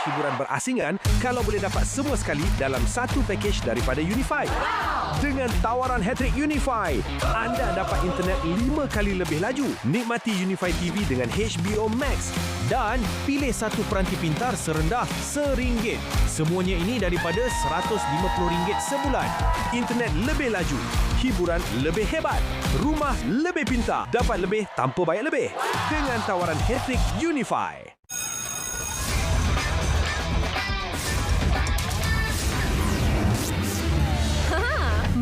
hiburan berasingan kalau boleh dapat semua sekali dalam satu pakej daripada Unify. Dengan tawaran Hattrick Unify, anda dapat internet 5 kali lebih laju, nikmati Unify TV dengan HBO Max dan pilih satu peranti pintar serendah RM1. Semuanya ini daripada RM150 sebulan. Internet lebih laju, hiburan lebih hebat, rumah lebih pintar, dapat lebih tanpa bayar lebih. Dengan tawaran Hattrick Unify.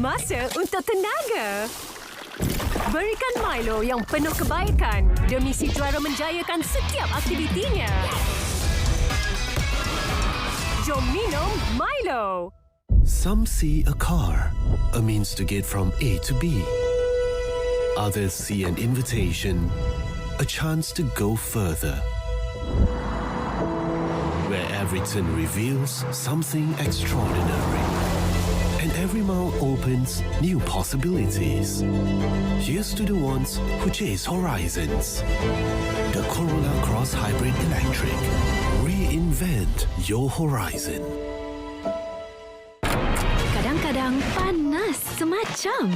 Masa untuk tenaga. Berikan Milo yang penuh kebaikan demi si juara menjayakan setiap aktivitinya. Jom minum Milo. Some see a car, a means to get from A to B. Others see an invitation, a chance to go further. Where every turn reveals something extraordinary. And every mile opens new possibilities. Here's to the ones who chase horizons. The Corolla Cross Hybrid Electric. Reinvent your horizon. Kadang-kadang panas semacam.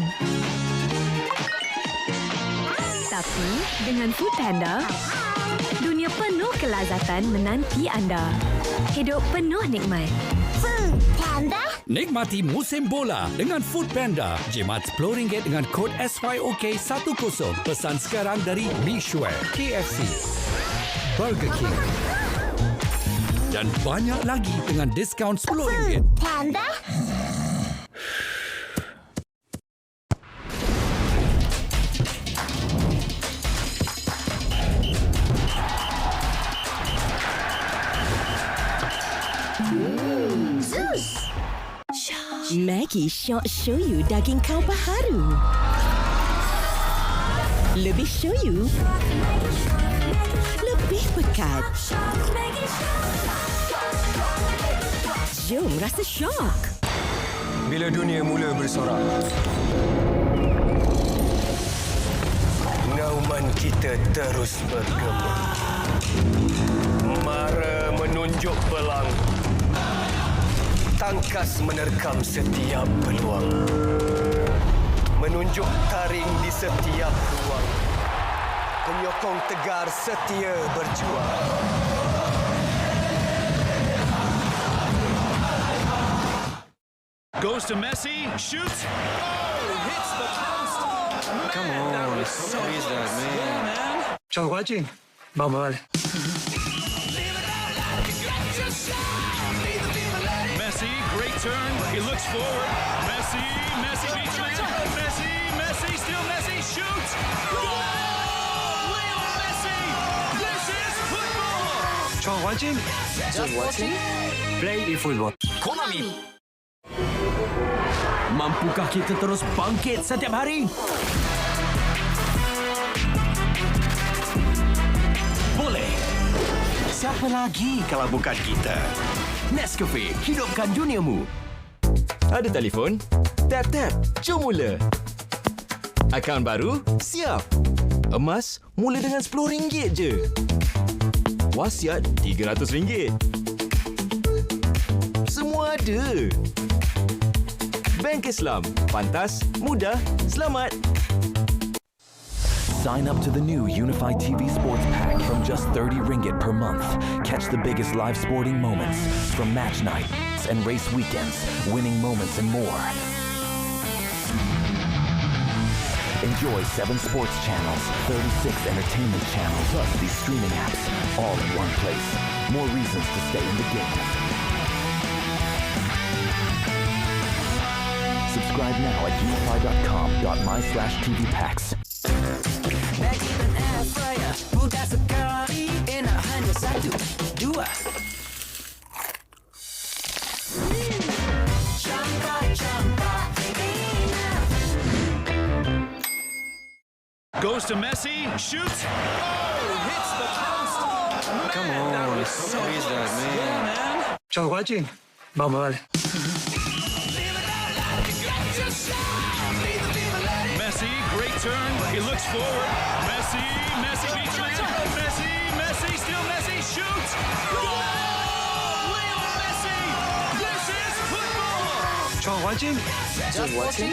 Tapi dengan Foodpanda, dunia penuh kelazatan menanti anda. Hidup penuh nikmat. Foodpanda? Nikmati musim bola dengan Foodpanda. Jimat RM10 dengan kod SYOK10. Pesan sekarang dari Mishware, KFC, Burger King dan banyak lagi dengan diskaun RM10. Panda? Maggi Shock Shoyu daging kau baharu. Lebih shoyu, lebih pekat. Jom rasa syok. Bila dunia mula bersorak, nauman kita terus bergema. Mara menunjuk belang. Tangkas menerkam setiap peluang. Menunjuk taring di setiap ruang. Penyokong tegar setia berjuang. Goes to Messi, shoots. Oh, hits the post. Come on, squeeze that, man. Ciao, guaci. Vamos, vale. Messi, great turn. He looks forward. Messi beats him. Messi, still Messi, shoots. Goal! Leo Messi! This is football! Ciao, guaci. Just watching. Play eFootball. Konami. Mampukah kita terus bangkit setiap hari? Boleh. Siapa lagi kalau bukan kita? Nescafe, hidupkan duniamu. Ada telefon? Tap-tap, jom mula. Akaun baru? Siap. Emas mula dengan RM10 je. Wasiat RM300. Semua ada. Bank Islam. Pantas, mudah, selamat. Sign up to the new Unify TV Sports Pack from just RM30 per month. Catch the biggest live sporting moments from match nights and race weekends, winning moments and more. Enjoy 7 sports channels, 36 entertainment channels, plus these streaming apps, all in one place. More reasons to stay in the game. Subscribe now at unify.com.my/tvpacks. Maggi dan air fryer mudah sekali, enak hanya satu, dua. Goes to Messi, shoots. Oh, hits the post. Come on, squeeze that, man. Ciao, guaci. Vamos, vale. Messi, great turn. He looks forward. Messi beats him. Messi, still Messi, shoots. Goal! Just watching? Just watching?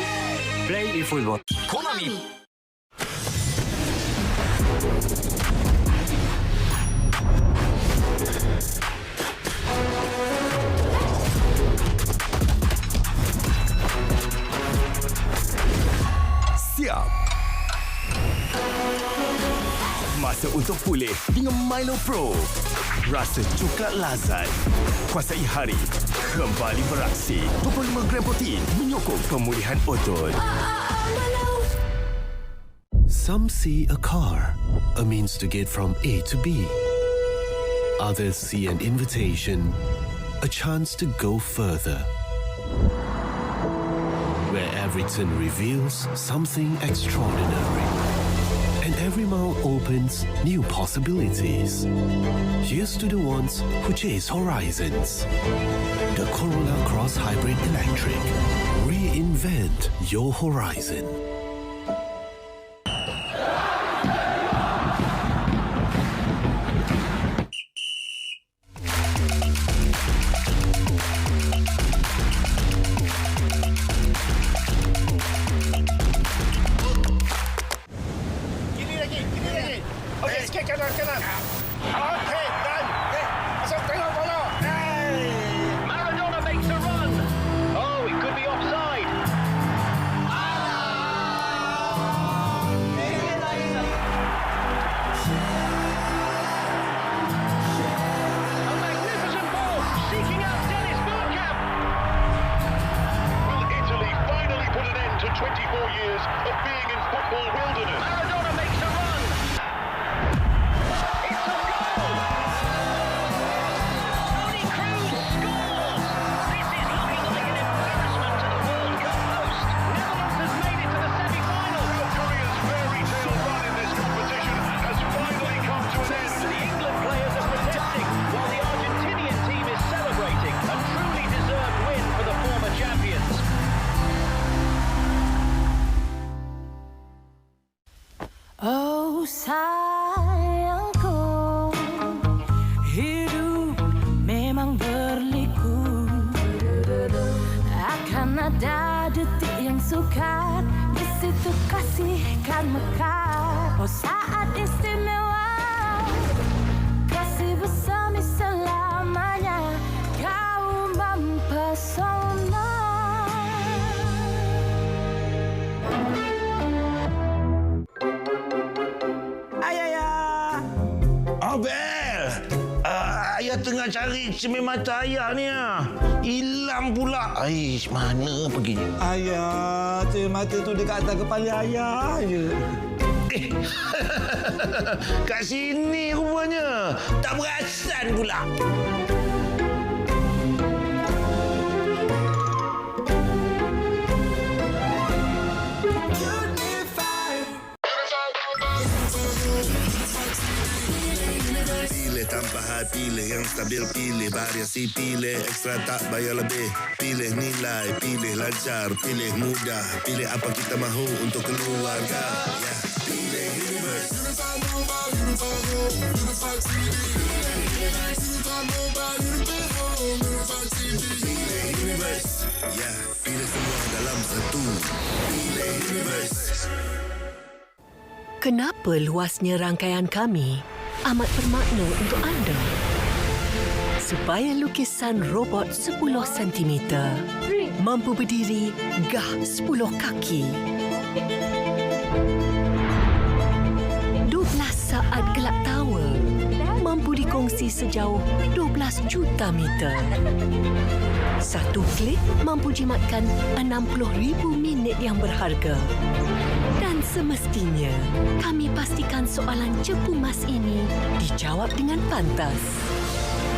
Play eFootball. Konami. Siap. Masa untuk pulih dengan Milo Pro. Rasa coklat lazat. Kuasai hari. Kembali beraksi. 25 gram protein menyokong pemulihan otot. Some see a car, a means to get from A to B. Others see an invitation, a chance to go further. Where every turn reveals something extraordinary. And every mile opens new possibilities. Here's to the ones who chase horizons. The Corolla Cross Hybrid Electric. Reinvent your horizon. Maradona makes a run. Oh, it could be offside. A magnificent ball, seeking out Dennis Bergkamp. Will Italy finally put an end to 24 years of being in football wilderness? Maradona makes a run. It's a goal. Toni Kroos scores. This is looking like an embarrassment to the World Cup host. Netherlands has made it to the semi-final. South Korea's fairy tale run in this competition has finally come to an end. The England players are protesting while the Argentinian team is celebrating. A truly deserved win for the former champions. Oh sayangku, hidup memang berliku. Akan ada detik yang sukar, di situ kasih kan mekar. Oh saat istimewa, kasih bersemi selamanya. Kau mempesona. Abel, ayah tengah cari cermin mata ayah ni. Hilang pula. Aish, mana pergi? Ayah, cermin mata tu dekat atas kepala ayah je. Kat sini rupanya. Tak perasan pula. Pilih tanpa hati, pilih yang stabil, pilih variasi, pilih ekstra tak bayar lebih, pilih nilai, pilih lancar, pilih mudah, pilih apa kita mahu untuk keluarga. Ya, pilih Universe. Pilih Universe. Ya, pilih semua dalam satu. Pilih Universe. Kenapa luasnya rangkaian kami amat bermakna untuk anda? Supaya lukisan robot 10 cm mampu berdiri gah 10 kaki. 12 saat gelap tawa mampu dikongsi sejauh 12 juta meter. Satu klik mampu jimatkan 60,000 minit yang berharga. Dan semestinya, kami pastikan soalan cepu mas ini dijawab dengan pantas.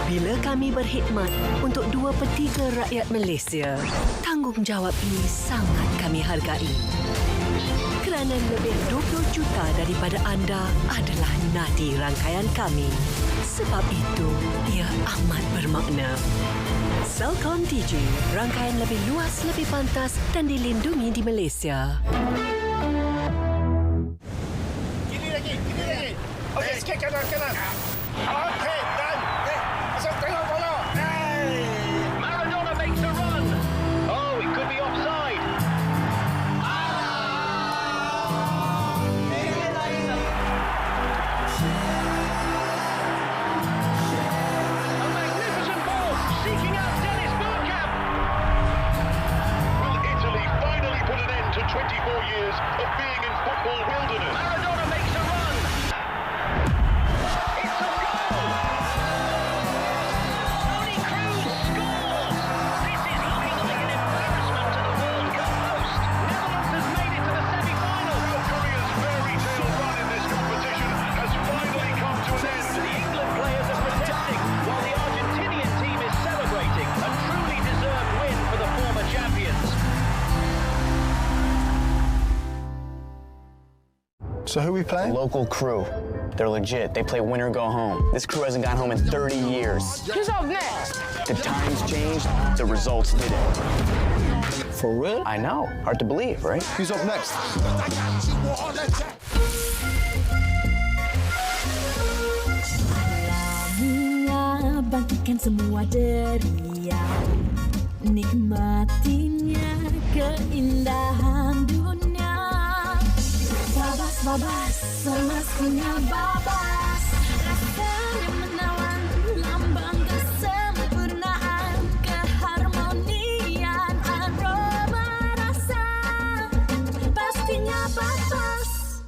Bila kami berkhidmat untuk 2/3 rakyat Malaysia, tanggungjawab ini sangat kami hargai. Kerana lebih 20 juta daripada anda adalah nadi rangkaian kami. Sebab itu, ia amat bermakna. Celcom Digi, rangkaian lebih luas, lebih pantas dan dilindungi di Malaysia. Kiri lagi. Okey, sikit kanan. Okey, dan masuk tengok bola. Maradona makes a run. Oh, it could be So who we playing? Local crew. They're legit. They play win or go home. This crew hasn't gone home in 30 years. Who's up next? The times changed, the results didn't. For real? I know. Hard to believe, right? Who's up next? Bangkitkan semua deria, nikmatinya keindahan dunia. Babas, babas, semestinya babas, rasanya menawan, lambang kesempurnaan, keharmonian, aroma rasa, pastinya babas.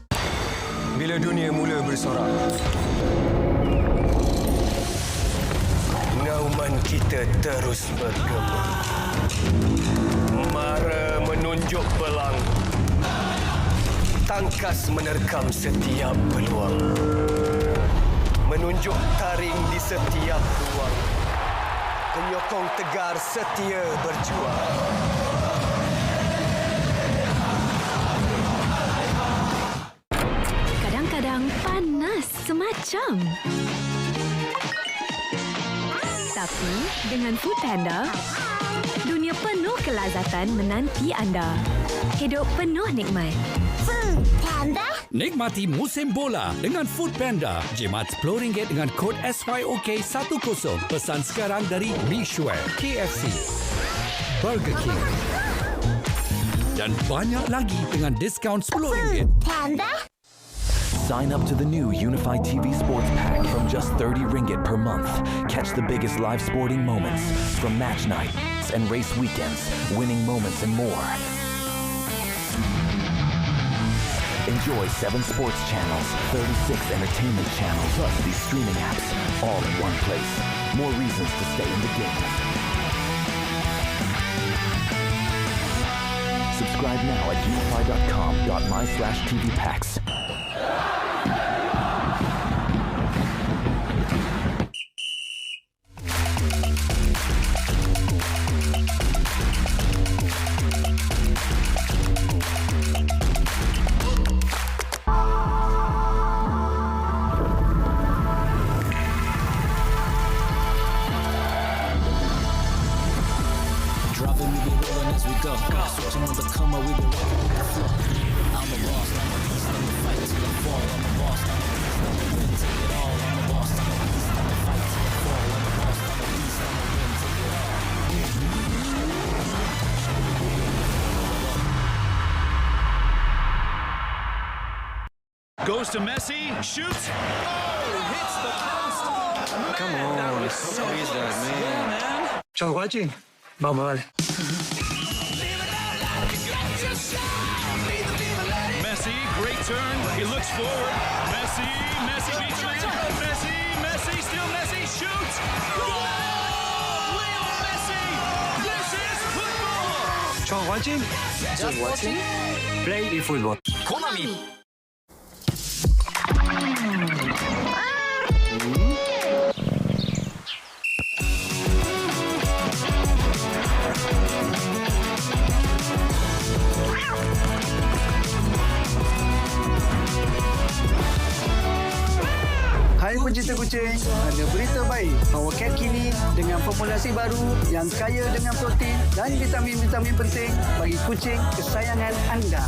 Bila dunia mula bersorak, nauman kita terus bergema. Mara menunjuk pelang, tangkas menerkam setiap peluang, menunjuk taring di setiap ruang, penyokong tegar setia berjuang. Kadang-kadang panas semacam. Tapi dengan Foodpanda, dunia penuh kelazatan menanti anda. Hidup penuh nikmat. Foodpanda. Nikmati musim bola dengan Foodpanda. Jimat RM10 dengan kod SYOK10. Pesan sekarang dari Mishware, KFC, Burger King dan banyak lagi dengan diskaun RM10. Foodpanda. Sign up to the new Unified TV Sports Pack from just 30 ringgit per month. Catch the biggest live sporting moments from match nights and race weekends, winning moments and more. Enjoy 7 sports channels, 36 entertainment channels, plus these streaming apps, all in one place. More reasons to stay in the game. Subscribe now at unify.com.my/tvpacks. Dropping, we be rolling as we go. Switching on the come up, we be rolling with the flow. I'm a boss, I'm a beast, I'm a fight till I fall. I'm a boss, I'm a beast, I'm a win, take it all. I'm a boss, I'm a beast, I'm a fight till I fall. I'm a boss, I'm a beast, I'm a win, take it all. Goes to Messi, shoots. Oh, hits the post. Come on, squeeze that, man. Ciao, Guachi. Vamos, vale. Messi, great turn. He looks forward. Messi beats him. Messi, still Messi, shoots. Goal! Leo Messi! This is football! Ciao, Guachi. Just watching? Play e-football. Konami. Hai pencinta kucing, ada berita baik bahawa cat kini dengan formulasi baru yang kaya dengan protein dan vitamin-vitamin penting bagi kucing kesayangan anda.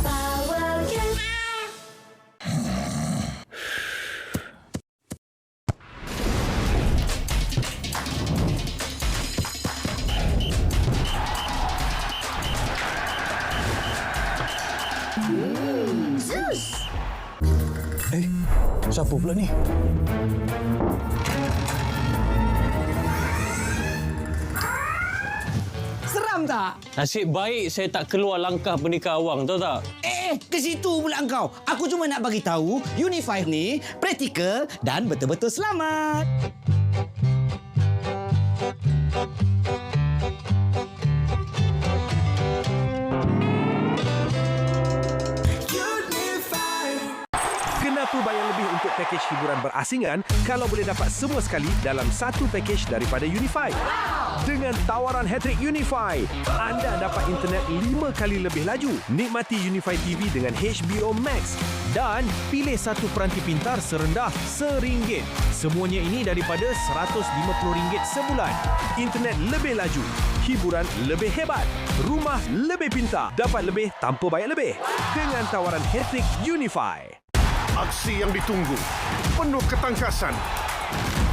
Zeus. Siapa pula ni? Seram tak? Nasib baik saya tak keluar langkah pernikah awang, tahu tak? Ke situ pula engkau. Aku cuma nak bagi tahu Unify ni praktikal dan betul-betul selamat. Kenapa bayar lebih untuk pakej hiburan berasingan kalau boleh dapat semua sekali dalam satu pakej daripada Unify? Dengan tawaran Hattrick Unify, anda dapat internet 5 kali lebih laju. Nikmati Unify TV dengan HBO Max dan pilih satu peranti pintar serendah RM1. Semuanya ini daripada RM150 sebulan. Internet lebih laju, hiburan lebih hebat, rumah lebih pintar, dapat lebih tanpa bayar lebih. Dengan tawaran Hattrick Unify. Aksi yang ditunggu, penuh ketangkasan,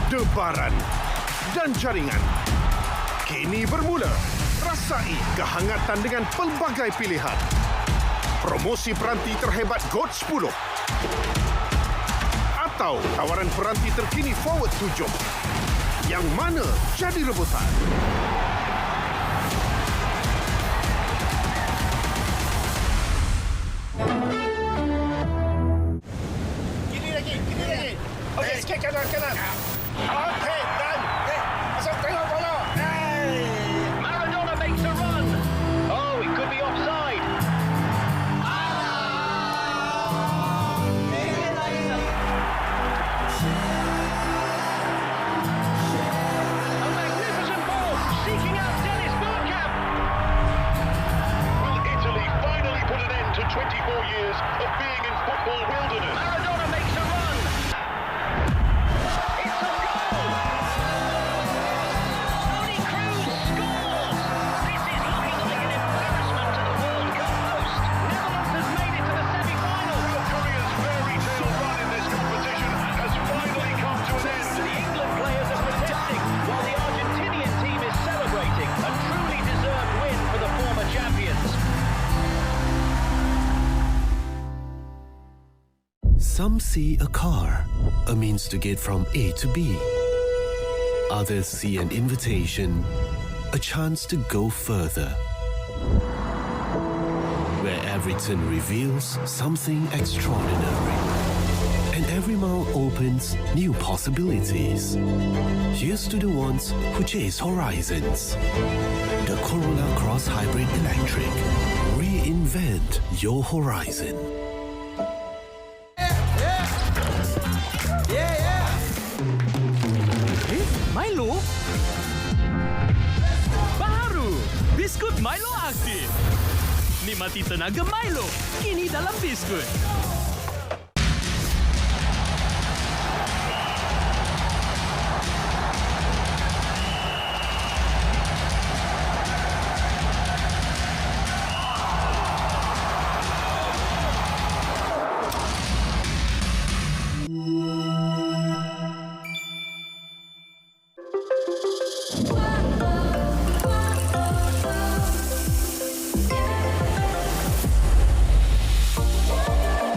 debaran dan jaringan. Kini bermula. Rasai kehangatan dengan pelbagai pilihan. Promosi peranti terhebat GOAT 10. Atau tawaran peranti terkini Forward 7. Yang mana jadi rebutan? Kini lagi. Okey, sikit kanan. Okey, dan asal tengok bola. Maradona makes a run. Oh, it could be offside. A magnificent ball, seeking out Dennis Bergkamp. Will Italy finally put an end to 24 years of being in football wilderness? Maradona makes a run. It's a goal. Toni Kroos scores. This is looking like an embarrassment to the World Cup host. Netherlands has made it to the semi-final. South Korea's fairy tale run in this competition has finally come to an end. The England players are protesting while the Argentinian team is celebrating. A truly deserved win for the former champions. Some see a car, a means to get from A to B. Others see an invitation, a chance to go further. Where every turn reveals something extraordinary. And every mile opens new possibilities. Here's to the ones who chase horizons. The Corolla Cross Hybrid Electric. Reinvent your horizon. Milo? Baru! Biskut Milo aktif. Nikmati tenaga Milo. Kini dalam biskut.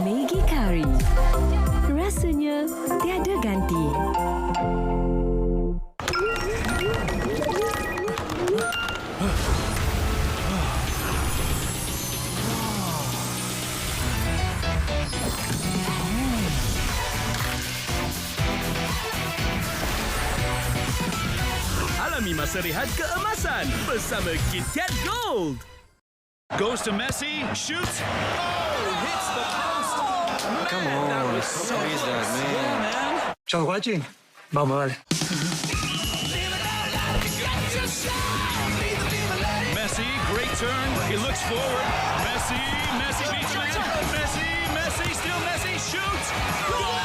Maggi Curry. Rasanya tiada ganti. Alami masa rehat keemasan bersama KitKat Gold. Goes to Messi, shoots. Oh, hits the post. Come on, squeeze that, man. Chào quá trình. Bảo mời. Messi, great turn. He looks forward. Messi beats man. Messi, still Messi, shoots. Goal!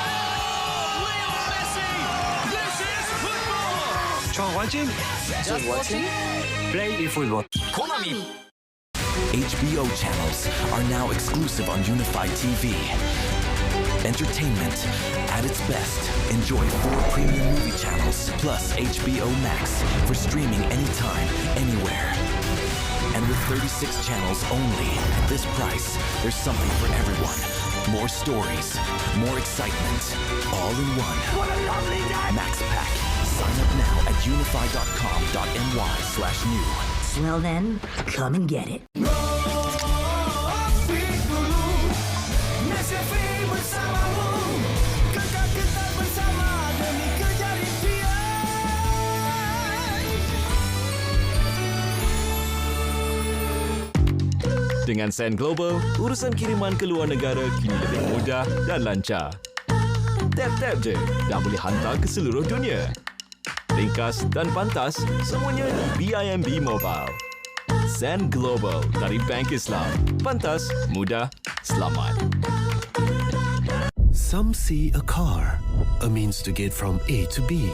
Leo Messi! This is football! Chào quá trình. Just watching? Play eFootball. Konami. HBO channels are now exclusive on Unified TV. Entertainment at its best. Enjoy 4 premium movie channels plus HBO Max for streaming anytime, anywhere. And with 36 channels only at this price, there's something for everyone. More stories, more excitement, all in one. What a lovely day! Max Pack. Sign up now at unify.com.my/new. Well then, come and get it. Dengan Send Global, urusan kiriman ke luar negara kini lebih mudah dan lancar. Tap-tap je, dah boleh hantar ke seluruh dunia. ringkas dan pantas, semuanya di BIMB Mobile. Zen Global dari Bank Islam. Pantas, mudah, selamat. Some see a car, a means to get from A to B.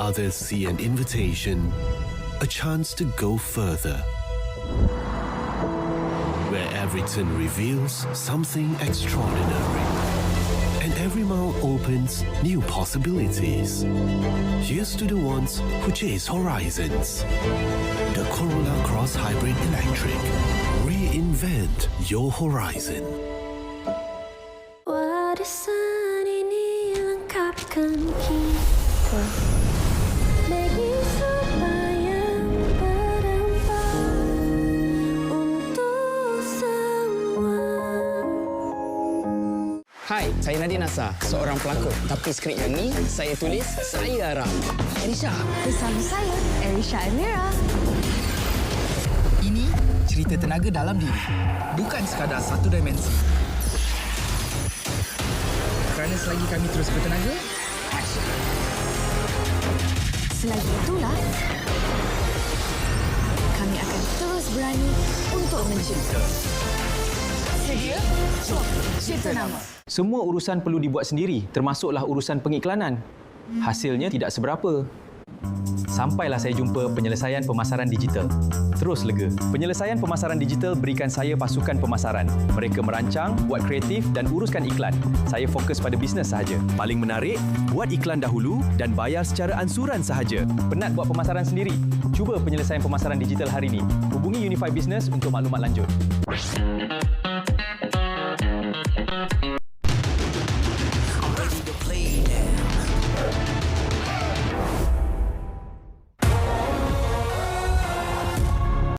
Others see an invitation, a chance to go further. Where every turn reveals something extraordinary. And every mile opens new possibilities. Here's to the ones who chase horizons. The Corolla Cross Hybrid Electric. Reinvent your horizon. Warisan ini lengkapkan kita bagi supaya berempat untuk semua. Hai, saya Nadine Nasa, seorang pelakon. Tapi skrip yang ni saya tulis, saya arang. Erisha. Bersama saya, Erisha Amira. Ini cerita tenaga dalam diri. Bukan sekadar satu dimensi. Kerana selagi kami terus bertenaga, action. Selagi itulah, kami akan terus berani untuk mencipta. Sedia? Jom, cipta nama. Semua urusan perlu dibuat sendiri, termasuklah urusan pengiklanan. Hasilnya tidak seberapa. Sampailah saya jumpa penyelesaian pemasaran digital. Terus lega. Penyelesaian pemasaran digital berikan saya pasukan pemasaran. Mereka merancang, buat kreatif dan uruskan iklan. Saya fokus pada bisnes sahaja. Paling menarik, buat iklan dahulu dan bayar secara ansuran sahaja. Penat buat pemasaran sendiri? Cuba penyelesaian pemasaran digital hari ini. Hubungi Unify Business untuk maklumat lanjut.